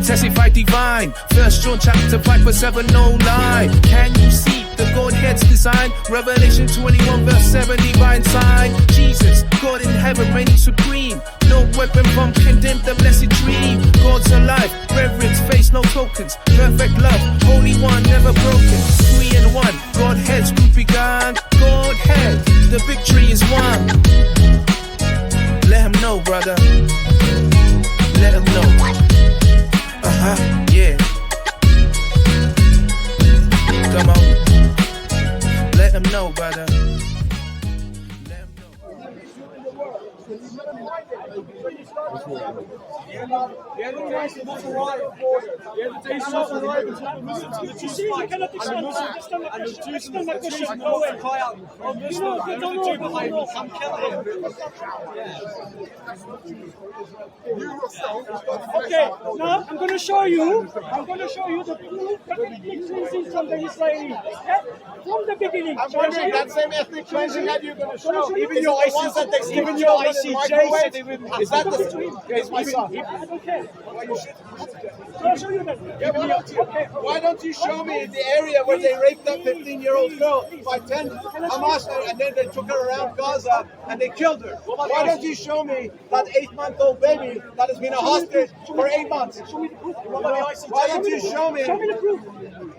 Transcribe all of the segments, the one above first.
Testify divine. 1 John chapter 5 verse 7, no lie. Can you see the GodHead's design? Revelation 21 verse 7, divine sign. Jesus, God in heaven reigning supreme. No weapon from condemn the blessed dream. God's alive, reverence, face, no tokens. Perfect love, holy one, never broken. 3 in 1, GodHead's group begun. GodHead, the victory is won. Let him know, brother. Let him know. Yeah. Come on. Let him know, brother. Let him know. The other day, you cannot understand the question. No way. Okay, now I'm going to show you the proof that ethnic cleansing from the Israelis. Okay? From the beginning. I'm wondering, that same ethnic cleansing that you're going to show, even your ICJ said they would. Is that the... It's my son. I don't care. I'll show you that. Why don't you show me the area where they raped that 15-year-old girl by 10 Hamas, and then they took her around Gaza and they killed her? Why don't you show me that 8-month-old baby that has been a hostage for 8 months? Why don't you show me?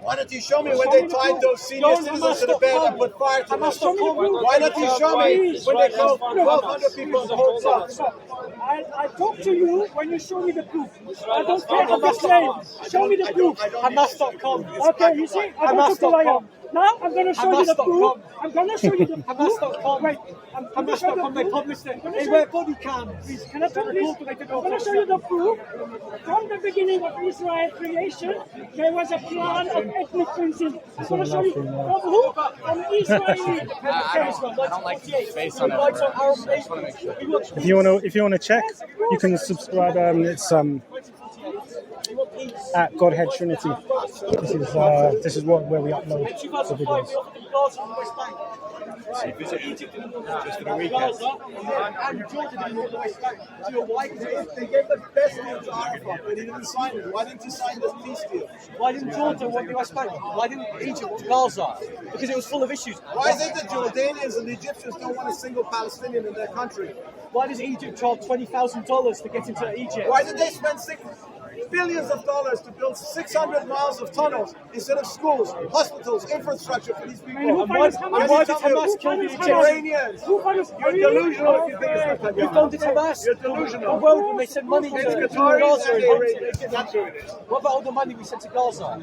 Why don't you show me when they tied those senior citizens to the bed and put fire to them? Why don't you show me when they killed 1,200 people in the whole south? I talk to you when you show me the proof. I don't care how the claim. Show me the proof. Hamas.com. Okay, you see? I don't talk to lion. Now I'm going to show you the proof. I'm going to show you the proof. Hamas.com. Wait. Hamas.com, they published it. They wear body cams. Please, can I talk, please? I'm going to show you the proof. From the beginning of Israel creation, there was a plan of ethnic cleansing. I'm going to show you from who? From Israeli. I don't like to face on it. If you want to check, you can subscribe. It's at GodHead Trinity. This is where we upload the videos. So you visit Egypt just for the weekend. And Jordan in the West Bank. Why they gave the best deal to Arafat, but he didn't sign it. Why didn't he sign this peace deal? Why didn't Jordan want the West Bank? Why didn't Egypt want Gaza? Because it was full of issues. Why is it the Jordanians and the Egyptians don't want a single Palestinian in their country? Why does Egypt charge $20,000 to get into Egypt? Why did they spend billions of dollars to build 600 miles of tunnels instead of schools, hospitals, infrastructure for these people? And why did Hamas kill the Iranians? You're delusional if you think it's Netanyahu. You've gone to Hamas. You're delusional. The world when they sent money to It's Gaza. Qataris and the Iranians. That's who it is. What about all the money we sent to Gaza?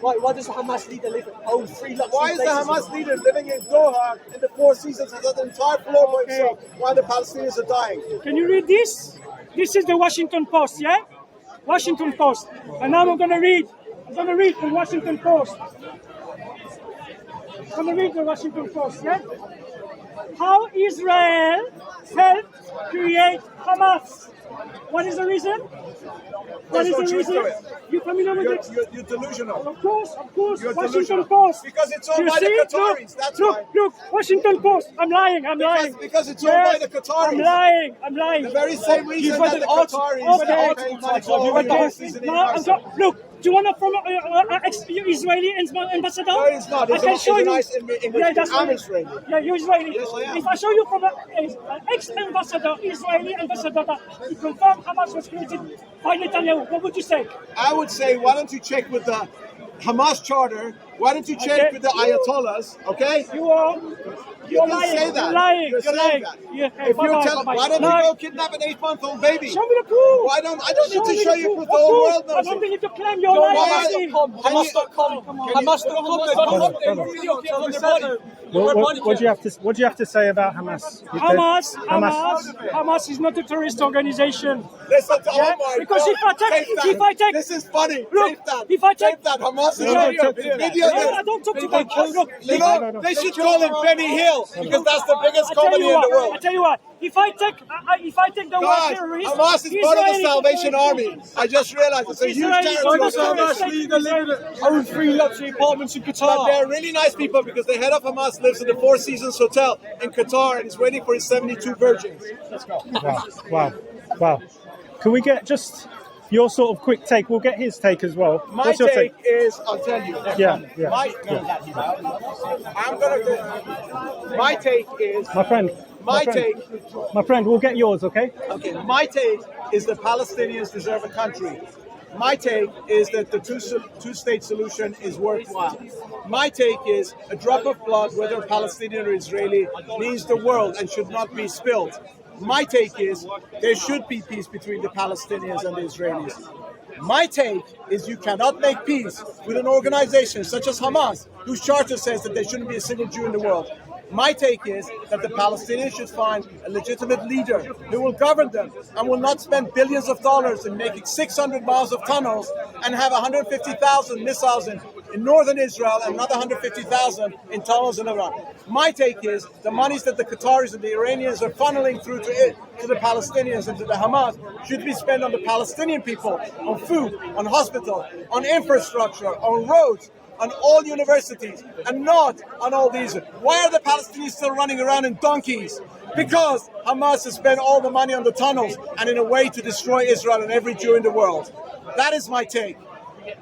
Why does the Hamas leader own 3 luxury Why is the places? Hamas leader living in Doha in the Four Seasons and has an entire floor by himself while the Palestinians are dying? Can you read this? This is the Washington Post, yeah? Washington Post. And now I'm going to read the Washington Post. I'm going to read the Washington Post, yeah? How Israel helped create Hamas. What is the reason? What is the reason? You familiar with it? You're delusional. Of course, You're Washington delusional. Post. Because it's owned You by see? the Qataris. That's why. Look, Washington Post. I'm lying. Because it's owned by the Qataris. I'm lying. The very same reason that the Qataris are paying money for all the policies in the United States. Look, do you want to from ex-Israeli ambassador? No, it's not. I can show you. Nice English. That's I'm right. Israeli. Yeah, you're Israeli. Yes, I am. If I show you from an ex-ambassador, Israeli ambassador, that he confirmed Hamas was created by Netanyahu, what would you say? I would say, why don't you check with the Hamas charter? Why don't you check with the Ayatollahs? Okay? You're can lying. say that. You're lying. You're You're saying lying. that. Yeah, If you're telling, why don't you go kidnap an 8-month-old baby? Show me the proof. I don't need to show you proof. The Of whole course. world knows I don't it. think you to claim you're lying. Hamas.com. What do you have to say about Hamas? Hamas is not a terrorist organization. Listen to Yeah? Omar. Because if I take, This is funny. Look, Tape that. if I take- Tape that. Hamas is No, video. I don't talk to them. Look, They should call him Benny Hill because that's the biggest comedy in the I world. tell you what, if I take the word God, terrorist, Hamas is part of the Salvation Army. I just realized it's a huge Israeli charity. Own 3 luxury apartments in But Qatar. they're really nice people because the head of Hamas lives in the Four Seasons Hotel in Qatar and is waiting for his 72 virgins. Let's go. Wow. Can we get just your sort of quick take. We'll get his take as well. My What's your take is, I'll tell you. Yeah. I'm gonna go. My take is. My friend. My take. My friend, we'll get yours, okay? Okay. My take is the Palestinians deserve a country. My take is that the two-state solution is worthwhile. My take is a drop of blood, whether Palestinian or Israeli, means the world and should not be spilled. My take is there should be peace between the Palestinians and the Israelis. My take is you cannot make peace with an organization such as Hamas, whose charter says that there shouldn't be a single Jew in the world. My take is that the Palestinians should find a legitimate leader who will govern them and will not spend billions of dollars in making 600 miles of tunnels and have 150,000 missiles in northern Israel and another 150,000 in tunnels in Iran. My take is the monies that the Qataris and the Iranians are funneling through to the Palestinians and to the Hamas should be spent on the Palestinian people, on food, on hospitals, on infrastructure, on roads, on all universities, and not on all these. Why are the Palestinians still running around in donkeys? Because Hamas has spent all the money on the tunnels and in a way to destroy Israel and every Jew in the world. That is my take.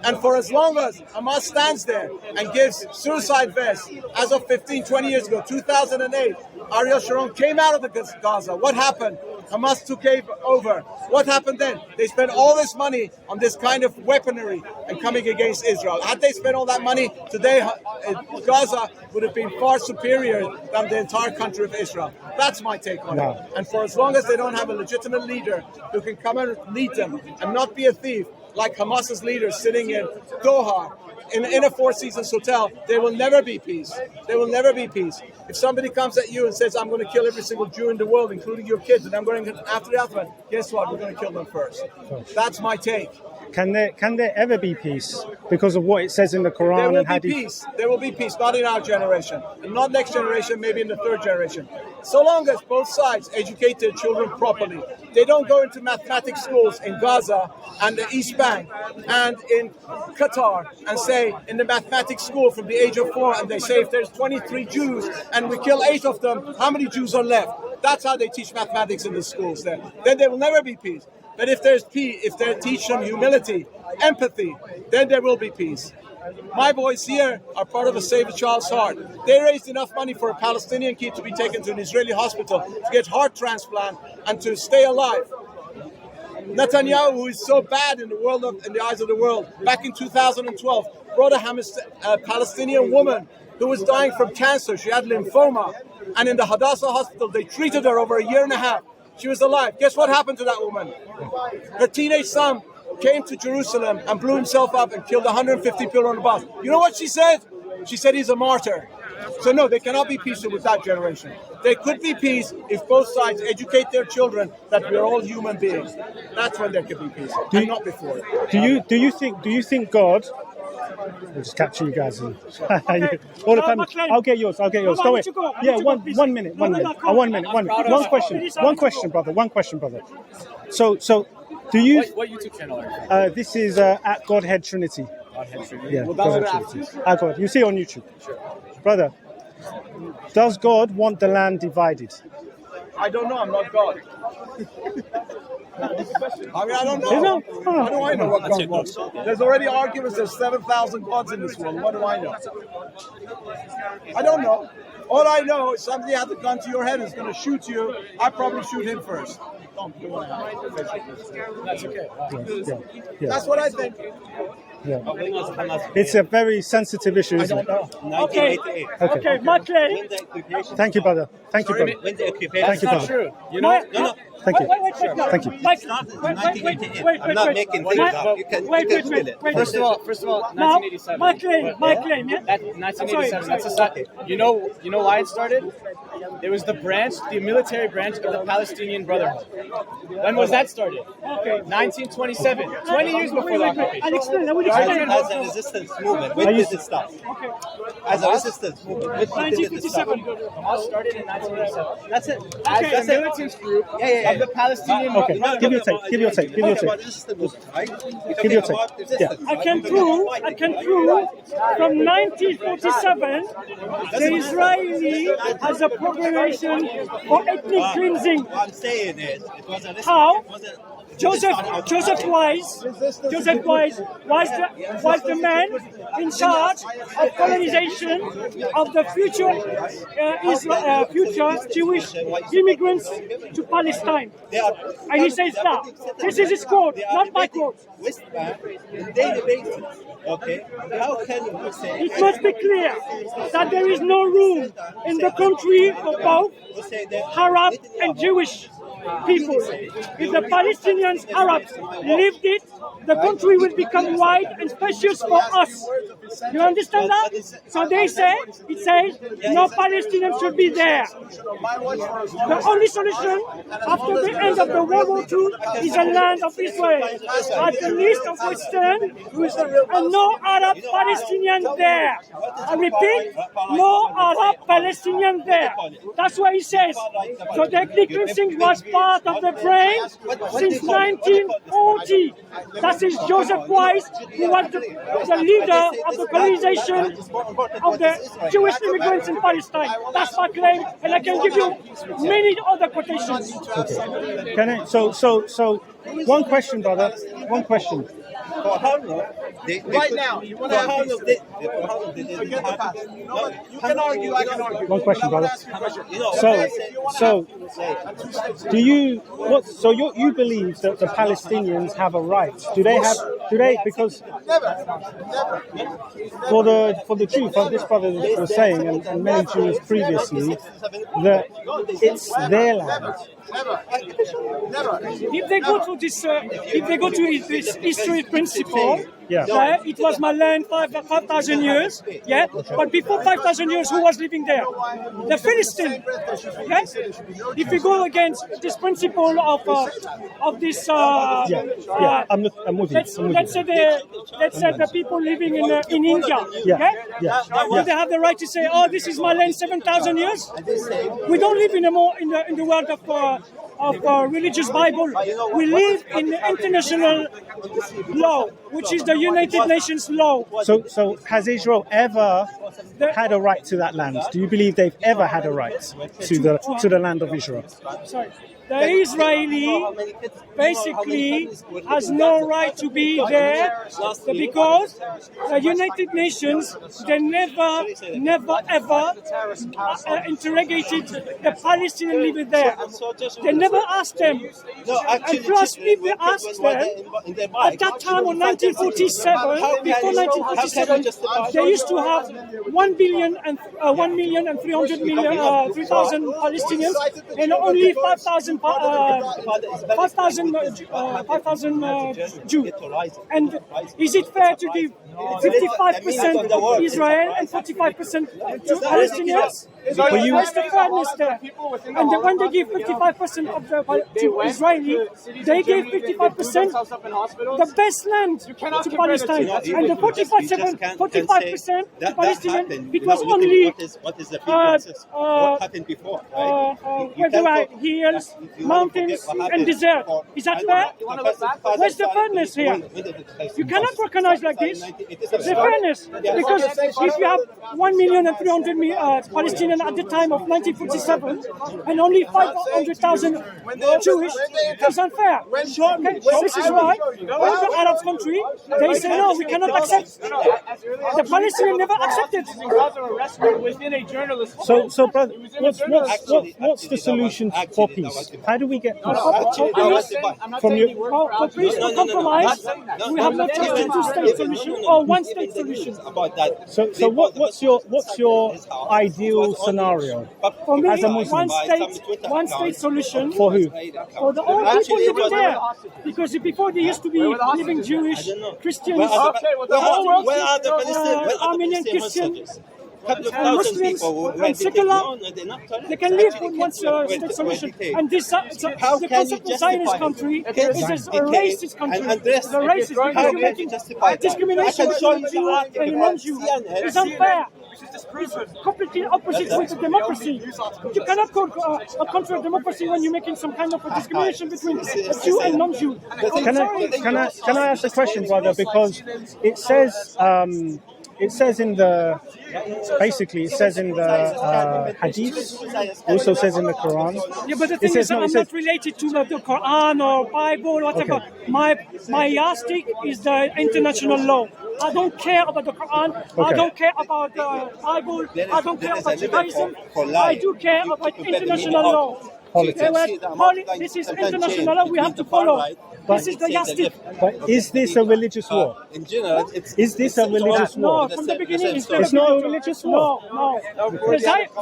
And for as long as Hamas stands there and gives suicide vests, as of 15, 20 years ago, 2008, Ariel Sharon came out of the Gaza. What happened? Hamas took over. What happened then? They spent all this money on this kind of weaponry and coming against Israel. Had they spent all that money, today Gaza would have been far superior than the entire country of Israel. That's my take on it. And for as long as they don't have a legitimate leader who can come and lead them and not be a thief, like Hamas's leaders sitting in Doha, in a Four Seasons hotel, there will never be peace. There will never be peace. If somebody comes at you and says, I'm going to kill every single Jew in the world, including your kids, and I'm going after the other one, guess what? We're going to kill them first. That's my take. Can there ever be peace because of what it says in the Quran? There will and be Hadith? peace. There will be peace, not in our generation, and not next generation, maybe in the third generation. So long as both sides educate their children properly. They don't go into mathematics schools in Gaza and the East Bank and in Qatar and say in the mathematics school from the age of 4, and they say if there's 23 Jews and we kill 8 of them, how many Jews are left? That's how they teach mathematics in the schools there. Then there will never be peace. But if there's peace, if they teach them humility, empathy, then there will be peace. My boys here are part of a Save a Child's Heart. They raised enough money for a Palestinian kid to be taken to an Israeli hospital to get heart transplant and to stay alive. Netanyahu, who is so bad in the eyes of the world, back in 2012, brought a Palestinian woman who was dying from cancer. She had lymphoma. And in the Hadassah hospital, they treated her over a year and a half. She was alive. Guess what happened to that woman? Her teenage son came to Jerusalem and blew himself up and killed 150 people on the bus. You know what she said? She said he's a martyr. So no, there cannot be peace with that generation. There could be peace if both sides educate their children that we're all human beings. That's when there could be peace, and not before. Do you think God? We'll just capture you guys. All the time. I'll get yours. Don't wait. Yeah, one minute. One question, brother. So, do you? What YouTube channel are you? This is at GodHead Trinity. GodHead Trinity. Yeah, GodHead Trinity. God. You see it on YouTube, brother. Does God want the land divided? I don't know. I'm not God. I don't know. How do I know what God wants? There's already arguments. There's 7,000 gods in this world. What do I know? I don't know. All I know is somebody has a gun to your head and is going to shoot you. I'd probably shoot him first. That's okay. Yeah. That's what I think. Yeah. It's a very sensitive issue, isn't it? Okay, Mackley. Thank you, brother. Thank you, brother. That's not true. You know? No. Thank you. Thank you. I'm not making things up. You can Google it. First of all, 1987. Mackley, yeah? 1987. That's a start. You know why it started? It was the military branch of the Palestinian Brotherhood. When was that started? Okay, 1927. 20 years before the occupation. I'll explain. As a resistance movement, when did it start? Okay. As a resistance movement, when did it start? 1957. Hamas started in 1987. That's it. As the militant group of the Palestinian Okay, give your take. Give your take. About resistance movement, right? Give your take. Yeah. I can prove from 1947 the Israeli has a proclamation for ethnic cleansing. What I'm saying is, it was a resistance. How? Joseph Wise was the man in charge of colonization of the future Jewish immigrants to Palestine. And he says that. This is his quote, not my quote. West Bank, on daily basis. Okay, how can you say? It must be clear that there is no room in the country for both Arab and Jewish people. If the Palestinians, Arabs, lived it, the country will become wide and spacious for us. You understand that? So it says, no Palestinians should be there. The only solution after the end of the World War II is a land of Israel. At the least of Western, and no Arab Palestinian there. I repeat, no Arab Palestinian there. That's what he says. So the ethnic cleansing was part of the brain since 1940. That is Joseph Wise, who was the leader of the colonization of the Jewish immigrants in Palestine. That's my claim, and I can give you many other quotations. Okay. Can I, so one question, brother. One question. For how long? Right now, you want to have forget the past. You can argue, I can argue. One question, brother. You know, So, do you you believe that the Palestinians have a right? Do they because Never. for the truth, like this brother was saying, and many Jews previously, that it's their land. Never. If they go to this history principle, Yeah. it was my land 5,000 years. Yeah, but before 5,000 years, who was living there? The Philistine. Yes. If we go against this principle of this, I'm with you. let's say the people living in India. Do they have the right to say, "Oh, this is my land 7,000 years"? We don't live in the world of religious Bible. We live in international law, which is the United Nations law. So has Israel ever had a right to that land? Do you believe they've ever had a right to the land of Israel? Sorry. The Israeli basically has no right to be there because the United Nations, they never ever interrogated the Palestinians living there. They never asked them. And plus, if they asked them, at that time in 1947, before 1947, they used to have 1,300,000 Palestinians and only 5,000 Jews. And is it fair to give 55% to Israel and 45% to Palestinians? Where's the fairness there? And when they give 55% to Israeli, they gave 55% the best land to Palestine, and the 45% to Palestinian, it was only what happened before, right? where there are hills, mountains, and desert. Is that fair? Where's the fairness here? You cannot recognize like this the fairness, because if you have 1,300,000 Palestinians at the time of 1947 and only 500,000 Jewish, it's unfair. Okay? This is why all the Arab countries, they say no, we cannot accept. The Palestinians never accepted. So brother, what's the solution for peace? How do we get peace? For peace to compromise, we have not just a two-state solution or one-state solution. So what's your ideal scenario? For me, As a Muslim, one-state solution. For who? For the old people living there, because before they used to be living Jewish, Christians, Where are the Palestinians? Armenian Christians, Couple of and thousand Muslims people who and secular, not they can live in one state solution. And this, the concept of Zionist country is a racist country. It's a racist because you're making discrimination between Jew and non-Jew. It's unfair. It's completely opposite with the democracy. You cannot call a country of democracy when you're making some kind of a discrimination between a Jew and non-Jew. Can I ask a question, brother? Because it says it says in the Hadith, also says in the Quran. Yeah, but the thing is, I'm not related to the Quran or Bible or whatever. Okay. My yardstick is the international law. I don't care about the Quran. I don't care about the Bible. I don't care about Judaism. I do care about international law. This is international law. We have to follow. This is the yardstick. But is this a religious war? In general, is this a religious war? No, from the beginning, it's not a religious war. No.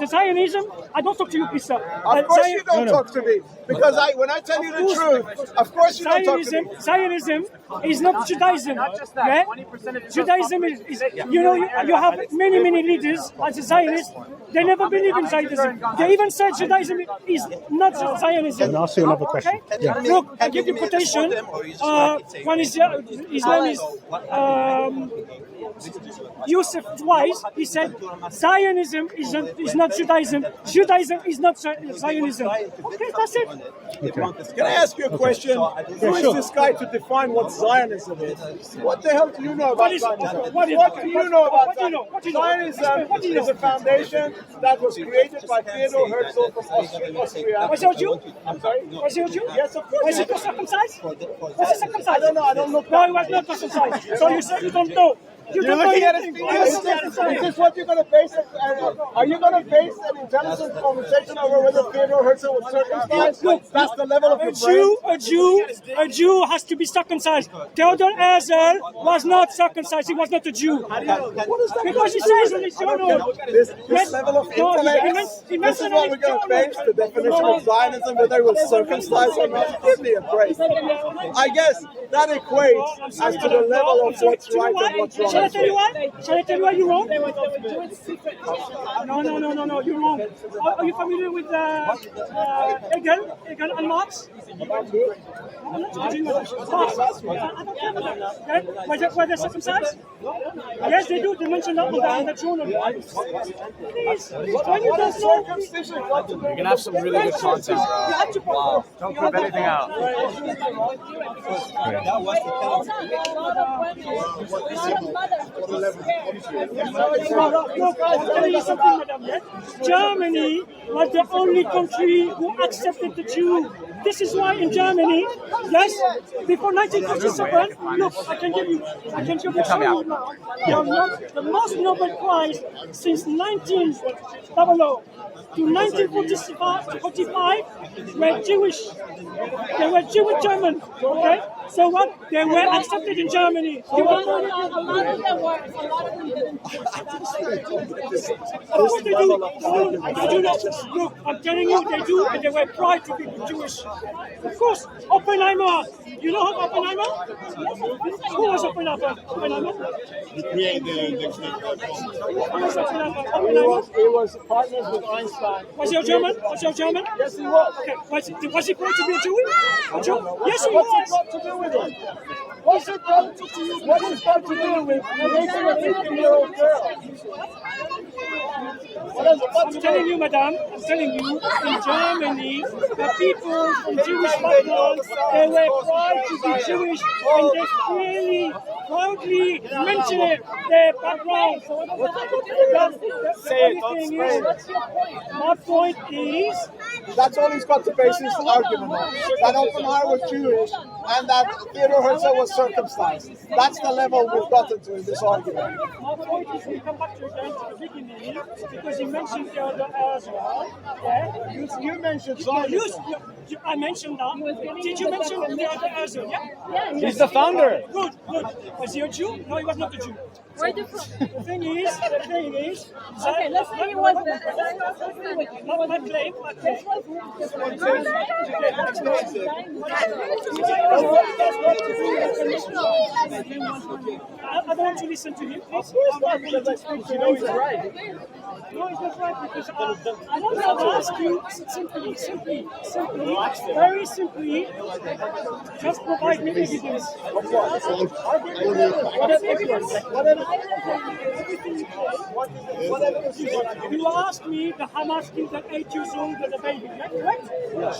The Zionism, I don't talk to you, please, sir. Of course you don't talk to me. Because when I tell you the truth, of course you don't talk to me. Zionism is not Judaism. Yeah? Judaism is you have many leaders as a Zionist. They never believe in Zionism. They even said Judaism is not Zionism. I'll ask you another question. Okay? Yeah. Look, I give you quotation. One is his name is Yusuf Twice. He said Zionism is not Judaism. Judaism is not Zionism. Okay, that's it. Okay. Can I ask you a question? Who is this guy to define what Zionism is? What the hell do you know about Zionism? What do you know about Zionism? Zionism is a foundation that was created by Theodor Herzl from Austria. Was it you? I'm sorry? Was it you? Yes, of course. Was it circumcised? Was it circumcised? I don't know. I don't know. No, it was not circumcised. So you said you don't know. You don't know anything. Is this what you're going to base it? Are you going to base an intelligent conversation over whether Theodor Herzl was circumcised? Look, that's the level of a Jew has to be circumcised. Theodor Herzl was not circumcised. He was not a Jew. Because he says in his journal. This level of intellect. This is what we're going to base the definition of Zionism, whether it was circumcised or not. Give me a break. I guess that equates as to the level of what's right and what's wrong. Shall I tell you why? Shall I tell you why you're wrong? No, you're wrong. Are you familiar with Hegel and Marx? I'm not talking about Marx. I don't care about that. Were they circumcised? Yes, they do. They mentioned that in the journal. Please, when you don't know, You're gonna have some really good content. Wow. Don't clip anything out. Look, I'll tell you something, madam. Germany was the only country who accepted the Jew. This is why in Germany, yes, before 1957, look, I can give you now. The most Nobel Prize since 1900 to 1945 were Jewish. They were Jewish German, okay? So what? They were accepted in Germany. A lot of them were. Of course they do. They do not. Look, I'm telling you, they do, and they were proud to be Jewish. Of course, Oppenheimer. You know Oppenheimer? Who was Oppenheimer? He was partners with Einstein. Was he a German? Yes, he was. Okay. Was he proud to be a Jew? Yes, he was. What's it got to do with it? What's it got to do with making a 15-year-old girl? I'm telling you, madam, in Germany, the people from Jewish background, they were proud to be Jewish, and they clearly, proudly mention it, their background. My point is, that's all he's got to base his argument on. That Oppenheimer was Jewish and that Theodor Herzl was circumcised. That's the level we've gotten to in this argument. my point is, we come back to the beginning, because you mentioned Theodor Herzl. Yeah? You mentioned Zionism. I mentioned that. Did you mention Theodor Herzl? Yeah? He's the founder. Good. Was he a Jew? No, he was not a Jew. Where are you from? The thing is, Okay, let's say he was my claim. I don't want to listen to him, please. You know he's right. No, it's not right, because I want to ask you simply, very simply, just provide me evidence. What evidence? You asked me the Hamas killed an 8 years old with a baby, right?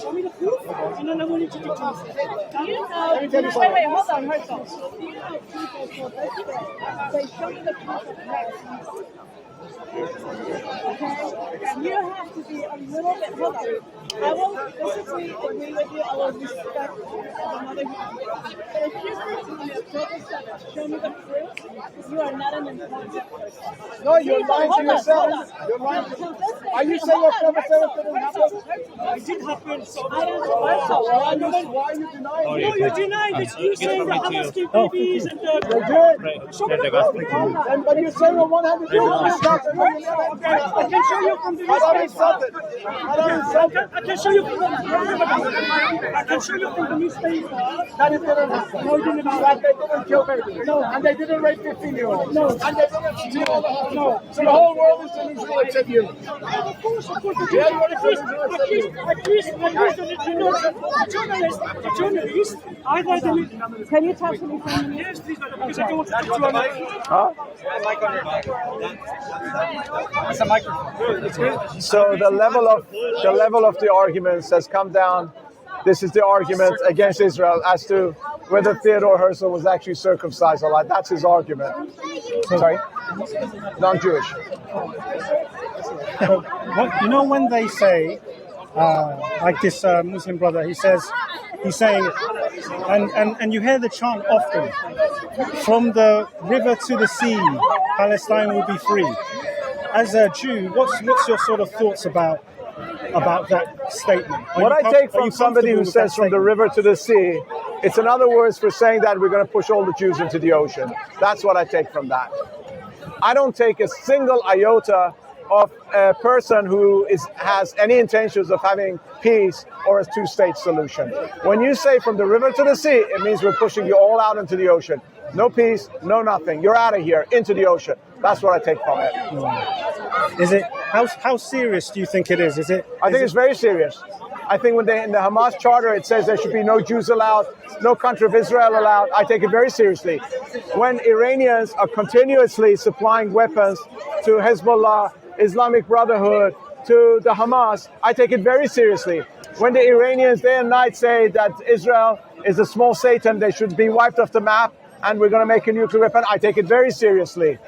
Show me the proof, and then I will introduce you. Wait, hold on. see how people for this thing, they jump the people next. Okay? You have to be a little bit, hold on. I will physically agree with you, I will respect another human being. But if you say to me, show me the proof, you are not an intelligent person. No, you're lying to yourself. You're lying to yourself. Are you saying October 7th didn't happen? It did happen. So Why are you denying it? no, you're denying this. You're saying the Hamas killed babies and They the. did. Show me the proof. And but you're saying on one hand they didn't. I can show you from the I don't newspaper. insult it. I don't insult it. I can show you from the newspaper. That it didn't happen. No, it didn't happen. That they didn't kill babies. No. And they didn't rape 15-year-olds. No. And they didn't steal the hospital. So the whole world is delusional except you. Of course. Yeah, you want to At least, the journalist, either the. Can you talk to me for a minute? Yes, please, because I don't want to talk to That's a microphone. So the level of the arguments has come down. This is the argument against Israel as to whether Theodore Herzl was actually circumcised or not. That's his argument. Sorry? Non-Jewish. You know when they say, like this Muslim brother, he's saying, and you hear the chant often, from the river to the sea, Palestine will be free. As a Jew, what's your sort of thoughts about that statement? What I take from somebody who says from the river to the sea, it's in other words for saying that we're going to push all the Jews into the ocean. That's what I take from that. I don't take a single iota of a person who has any intentions of having peace or a two-state solution. When you say from the river to the sea, it means we're pushing you all out into the ocean. No peace, no nothing. You're out of here, into the ocean. That's what I take from it. Is it how serious do you think it is? I think it's very serious. I think when in the Hamas charter it says there should be no Jews allowed, no country of Israel allowed, I take it very seriously. When Iranians are continuously supplying weapons to Hezbollah, Islamic Brotherhood, to the Hamas, I take it very seriously. When the Iranians day and night say that Israel is a small Satan, they should be wiped off the map, and we're going to make a nuclear weapon, I take it very seriously.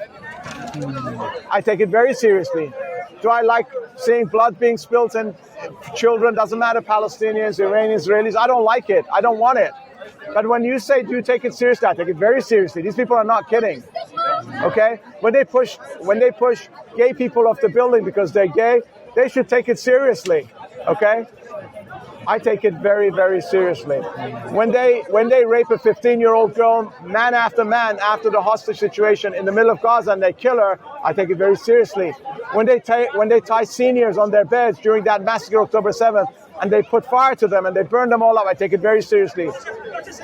I take it very seriously. Do I like seeing blood being spilled and children, doesn't matter, Palestinians, Iranians, Israelis, I don't like it. I don't want it. But when you say, do you take it seriously? I take it very seriously. These people are not kidding. Okay? When they push gay people off the building because they're gay, they should take it seriously. Okay? I take it very, very seriously. When they rape a 15-year-old girl, man after man, after the hostage situation in the middle of Gaza, and they kill her, I take it very seriously. When they tie seniors on their beds during that massacre October 7th, and they put fire to them and they burn them all up, I take it very seriously.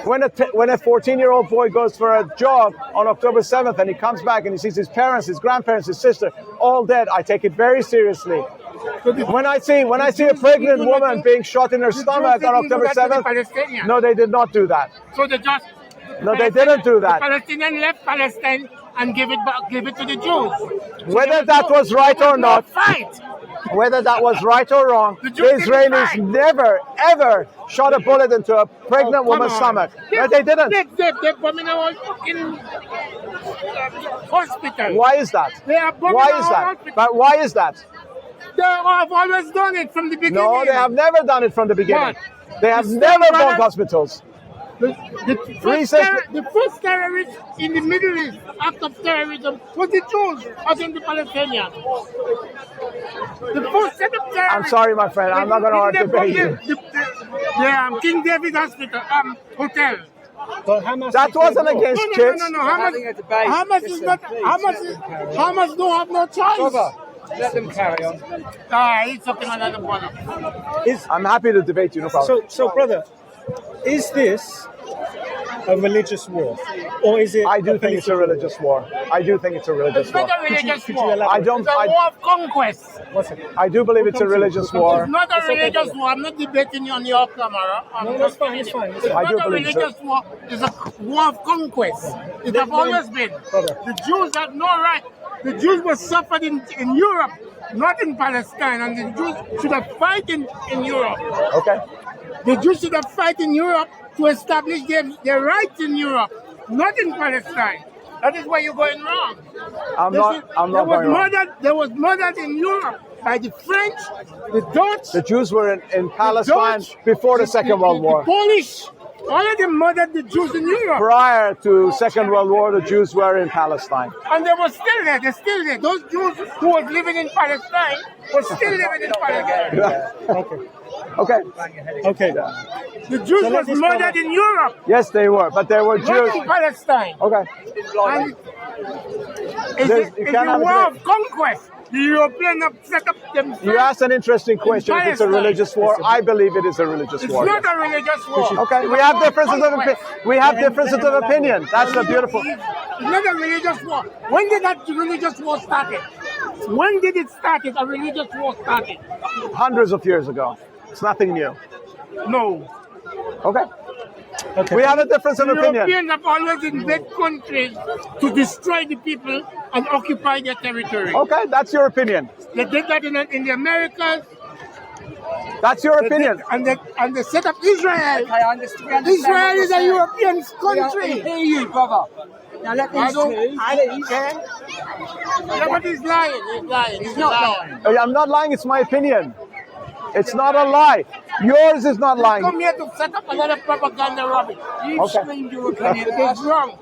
When a 14-year-old boy goes for a jog on October 7th and he comes back and he sees his parents, his grandparents, his sister, all dead, I take it very seriously. When I see a pregnant woman being shot in her stomach on October 7th, no, they did not do that. So they just No, they didn't do that. The Palestinians left Palestine and give it to the Jews. Whether that was right or not, fight. Whether that was right or wrong, the Israelis never, ever shot a bullet into a pregnant woman's stomach. No, they didn't. They're bombing our fucking hospital. Why is that? They are bombing Why our is that? hospital. But why is that? They have always done it from the beginning. No, they have never done it from the beginning. What? They have never bombed hospitals. The first terrorist in the Middle East act of terrorism was the Jews, as in the Palestinians. The first set of terrorists. I'm sorry, my friend. I'm not going to debate you. The King David Hospital, hotel. But Hamas that wasn't against kids. No. Hamas is not. Hamas don't have no choice. Let them carry on. He's talking another brother. I'm happy to debate you, no problem. So, brother, is this a religious war, or is it? I do think it's a religious war. I do think it's a religious war. It's not a religious war. It's a war of conquest. I do believe it's a religious war. It's not a religious war. I'm not debating you on your camera. No, that's fine. It's fine. It's not a religious war. It's a war of conquest. It has always been. The Jews have no right. The Jews were suffered in Europe, not in Palestine, and the Jews should have fought in Europe. Okay. The Jews should have fought in Europe to establish their rights in Europe. not in Palestine. That is where you're going wrong. I'm not going wrong. There was murdered in Europe by the French, the Dutch. The Jews were in Palestine before the Second World War. The Polish. All of them murdered the Jews in Europe. Prior to Second World War, the Jews were in Palestine. And they were still there. They're still there. Those Jews who was living in Palestine were still living in Palestine. Okay. The Jews was murdered in Europe. Yes, they were, but they were Jews. Not in Palestine. Okay. And it's a war of conquest. The Europeans have set up themselves. You asked an interesting question. If it's a religious war, I believe it is a religious war. It's not a religious war. Okay, we have differences of opinion. We have differences of opinion. That's the beautiful. It's not a religious war. When did that religious war started? When did it start? A religious war started? Hundreds of years ago. It's nothing new. No. Okay. We have a difference of opinion. Europeans have always invaded countries to destroy the people and occupy their territory. Okay, that's your opinion. They did that in the Americas. That's your opinion. And they set up Israel. Israel is a European country. I hear you, brother. Now let me But he's lying. He's lying. He's not lying. I'm not lying. It's my opinion. It's not a lie. Yours is not lying. Come here to set up another propaganda rubbish. You screamed your opinion. It's wrong.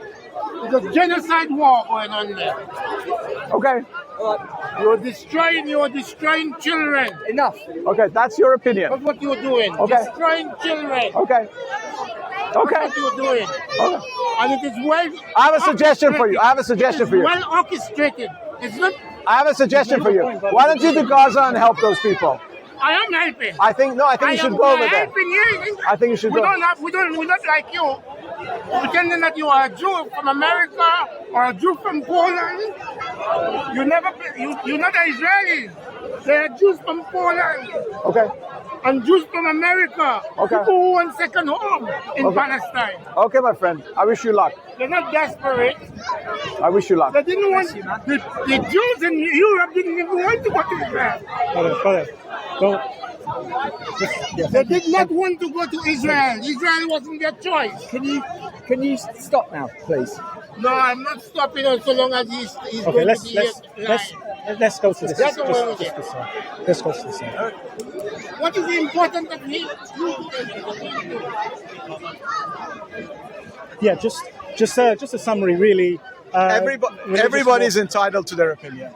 There's a genocide war going on there. Okay. You're destroying children. Enough. Okay, that's your opinion. That's what you're doing. Okay. Destroying children. Okay. That's what you're doing. Okay. And it is well. I have a suggestion for you. Well orchestrated. It's not. I have a suggestion for you. Why don't you do Gaza and help those people? I am helping. I think you should go over there. I think you should go. We're not like you, pretending that you are a Jew from America or a Jew from Poland. You're not Israelis. There are Jews from Poland. Okay. And Jews from America. Okay. People who want second home in Palestine. Okay, my friend. I wish you luck. They're not desperate. I wish you luck. They didn't want the Jews in Europe didn't even want to go to Israel. They did not want to go to Israel. Israel wasn't their choice. Can you stop now, please? No, I'm not stopping so long as he's going to be let's go to this. Let's go to this side. What is the importance of me? Yeah, just a summary, really. Everybody's entitled to their opinion.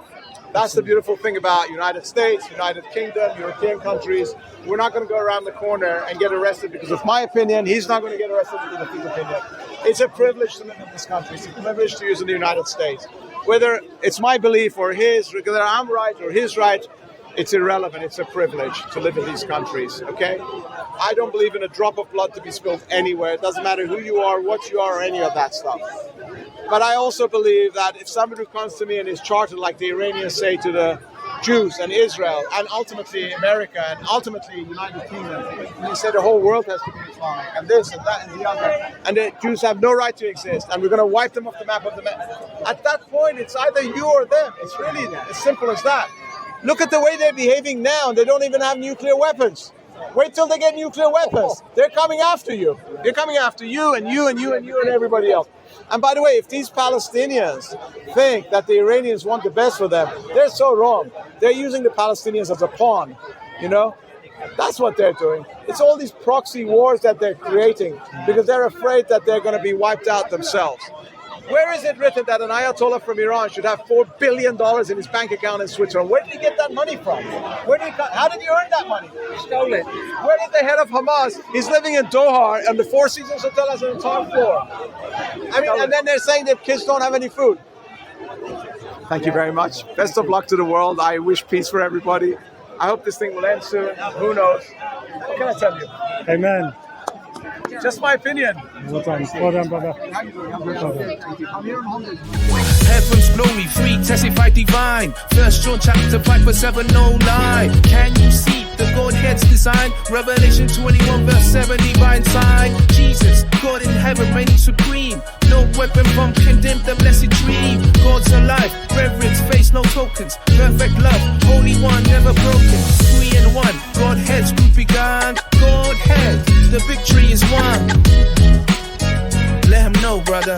That's the beautiful thing about United States, United Kingdom, European countries. We're not going to go around the corner and get arrested because of my opinion. He's not going to get arrested because of his opinion. It's a privilege to live in this country. It's a privilege to use in the United States. Whether it's my belief or his, whether I'm right or he's right, it's irrelevant. It's a privilege to live in these countries, okay? I don't believe in a drop of blood to be spilled anywhere. It doesn't matter who you are, what you are, or any of that stuff. But I also believe that if somebody who comes to me and is chartered like the Iranians say to the Jews and Israel and ultimately America and ultimately United Kingdom, and they say the whole world has to be Islamic and this and that and the other, and the Jews have no right to exist and we're going to wipe them off the map of the map. At that point, it's either you or them. It's really as simple as that. Look at the way they're behaving now. They don't even have nuclear weapons. Wait till they get nuclear weapons. They're coming after you. They're coming after you and you and you and you and everybody else. And by the way, if these Palestinians think that the Iranians want the best for them, they're so wrong. They're using the Palestinians as a pawn, you know? That's what they're doing. It's all these proxy wars that they're creating because they're afraid that they're going to be wiped out themselves. Where is it written that an Ayatollah from Iran should have $4 billion in his bank account in Switzerland? Where did he get that money from? How did he earn that money? He stole it. Where did the head of Hamas? He's living in Doha, and the Four Seasons Hotel has an entire floor. I mean, and then they're saying that kids don't have any food. Thank you very much. Best of luck to the world. I wish peace for everybody. I hope this thing will end soon. Who knows? What can I tell you? Amen. Just my opinion. Well done, brother. Heaven's glory, free, testify divine. 1 John chapter 5 verse 7, no lie. Can you see the GodHead's design? Revelation 21 verse 7, divine sign. Jesus, God in heaven, reigning supreme. No weapon from condemn the blessed dream. God's alive, reverence, face, no tokens. Perfect love, holy one, never broken. 3 in 1, GodHead's group begun. GodHead, the victory is won. Let him know, brother.